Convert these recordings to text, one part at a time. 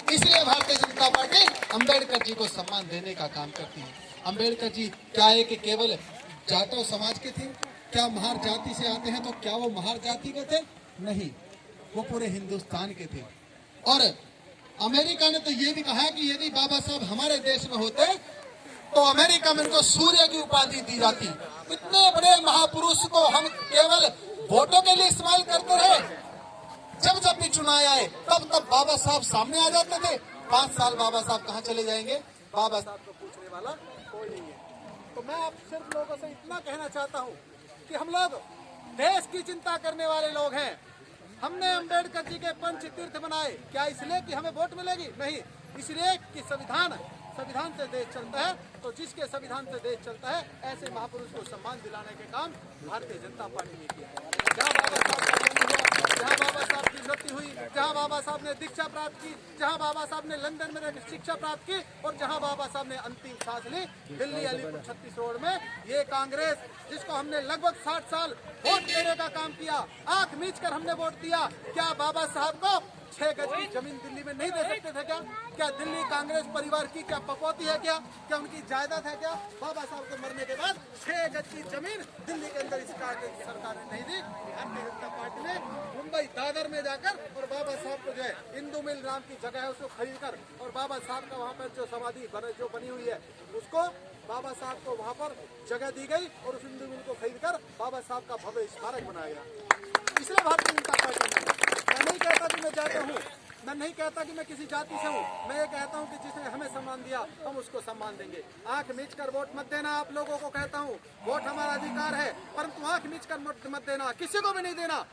इसलिए भारतीय जनता पार्टी अंबेडकर जी को सम्मान देने का काम करती है। अंबेडकर जी क्या है कि केवल जाटव समाज के थे? क्या महार जाति से आते हैं तो क्या वो महार जाति के थे? नहीं, वो पूरे हिंदुस्तान के थे। और अमेरिका ने तो ये भी कहा कि यदि बाबा साहब हमारे देश में होते तो अमेरिका में इनको सूर्य की उपाधि दी जाती। इतने बड़े महापुरुष को हम केवल वोटों के लिए इस्तेमाल करते रहे। जब जब भी चुनाव आए तब तब बाबा साहब सामने आ जाते थे। 5 साल बाबा साहब कहाँ चले जाएंगे? बाबा साहब को पूछने वाला कोई नहीं है। तो मैं आप सिर्फ लोगों से इतना कहना चाहता हूँ कि हम लोग देश की चिंता करने वाले लोग हैं। हमने अंबेडकर जी के पंच तीर्थ बनाए, क्या इसलिए कि हमें वोट मिलेगी? नहीं, इसलिए कि संविधान से देश चलता है। तो जिसके संविधान से देश चलता है ऐसे महापुरुष को सम्मान दिलाने के काम भारतीय जनता पार्टी ने किया है। जहाँ बाबा साहब का जन्म हुआ, जहाँ बाबा साहब की मृत्यु हुई, जहाँ बाबा साहब ने दीक्षा प्राप्त की, जहाँ बाबा साहब ने लंदन में रहकर शिक्षा प्राप्त की और जहाँ बाबा साहब ने अंतिम सांस ली दिल्ली अलीपुर 36 रोड में, ये कांग्रेस जिसको हमने लगभग 60 साल वोट देने का काम किया, आंख मीच कर हमने वोट दिया, क्या बाबा साहब को 6 गज की जमीन दिल्ली में नहीं दे सकते थे क्या? क्या दिल्ली कांग्रेस परिवार की क्या पपौती है क्या? क्या उनकी जायदाद है क्या? बाबा साहब के मरने के बाद 6 गज की जमीन दिल्ली के अंदर इस सरकार ने नहीं दी। भारतीय जनता पार्टी ने मुंबई दादर में जाकर और बाबा साहब को जो है इंदू मिल नाम की जगह है उसको खरीद कर और बाबा साहब का वहाँ पर जो समाधि जो बनी हुई है उसको बाबा साहब को वहाँ पर जगह दी गई और उस इंदू मिल को खरीद कर बाबा साहब का भव्य स्मारक बनाया गया। इसलिए भारतीय जनता पार्टी मैं नहीं कहता कि मैं जाता हूँ, मैं नहीं कहता कि मैं किसी जाति से हूँ, मैं ये कहता हूँ कि जिसने हमें सम्मान दिया हम उसको सम्मान देंगे। आंख मीच कर वोट मत देना। आप लोगों को कहता हूँ वोट हमारा अधिकार है, परंतु आंख मीच कर मत देना, किसी को भी नहीं देना।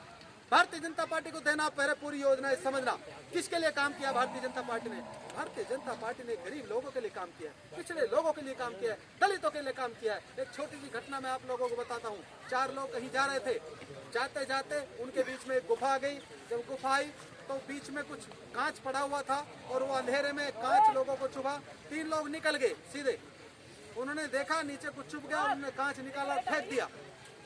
भारतीय जनता पार्टी को देना, पहले पूरी योजना समझना। किसके लिए काम किया भारतीय जनता पार्टी ने? भारतीय जनता पार्टी ने गरीब लोगों के लिए काम किया है, पिछड़े लोगों के लिए काम किया है, दलितों के लिए काम किया है। एक छोटी सी घटना मैं आप लोगों को बताता हूँ। 4 लोग कहीं जा रहे थे, जाते जाते उनके बीच में एक गुफा आ गई। जब गुफा आई तो बीच में कुछ कांच पड़ा हुआ था और वो अंधेरे में कांच लोगों को चुभा। 3 लोग निकल गए सीधे, उन्होंने देखा नीचे कुछ चुभ गया, उन्होंने कांच निकाला फेंक दिया,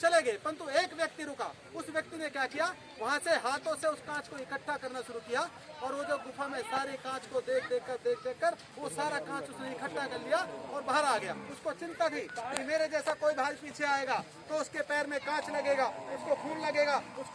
चले गए। परंतु एक व्यक्ति रुका। उस व्यक्ति ने क्या किया, वहां से हाथों से उस कांच को इकट्ठा करना शुरू किया और वो जो गुफा में सारे कांच को देख देख कर वो सारा कांच उसने इकट्ठा कर लिया और बाहर आ गया। उसको चिंता थी कि मेरे जैसा कोई भाई पीछे आएगा तो उसके पैर में कांच लगेगा, उसको खून लगेगा, उसको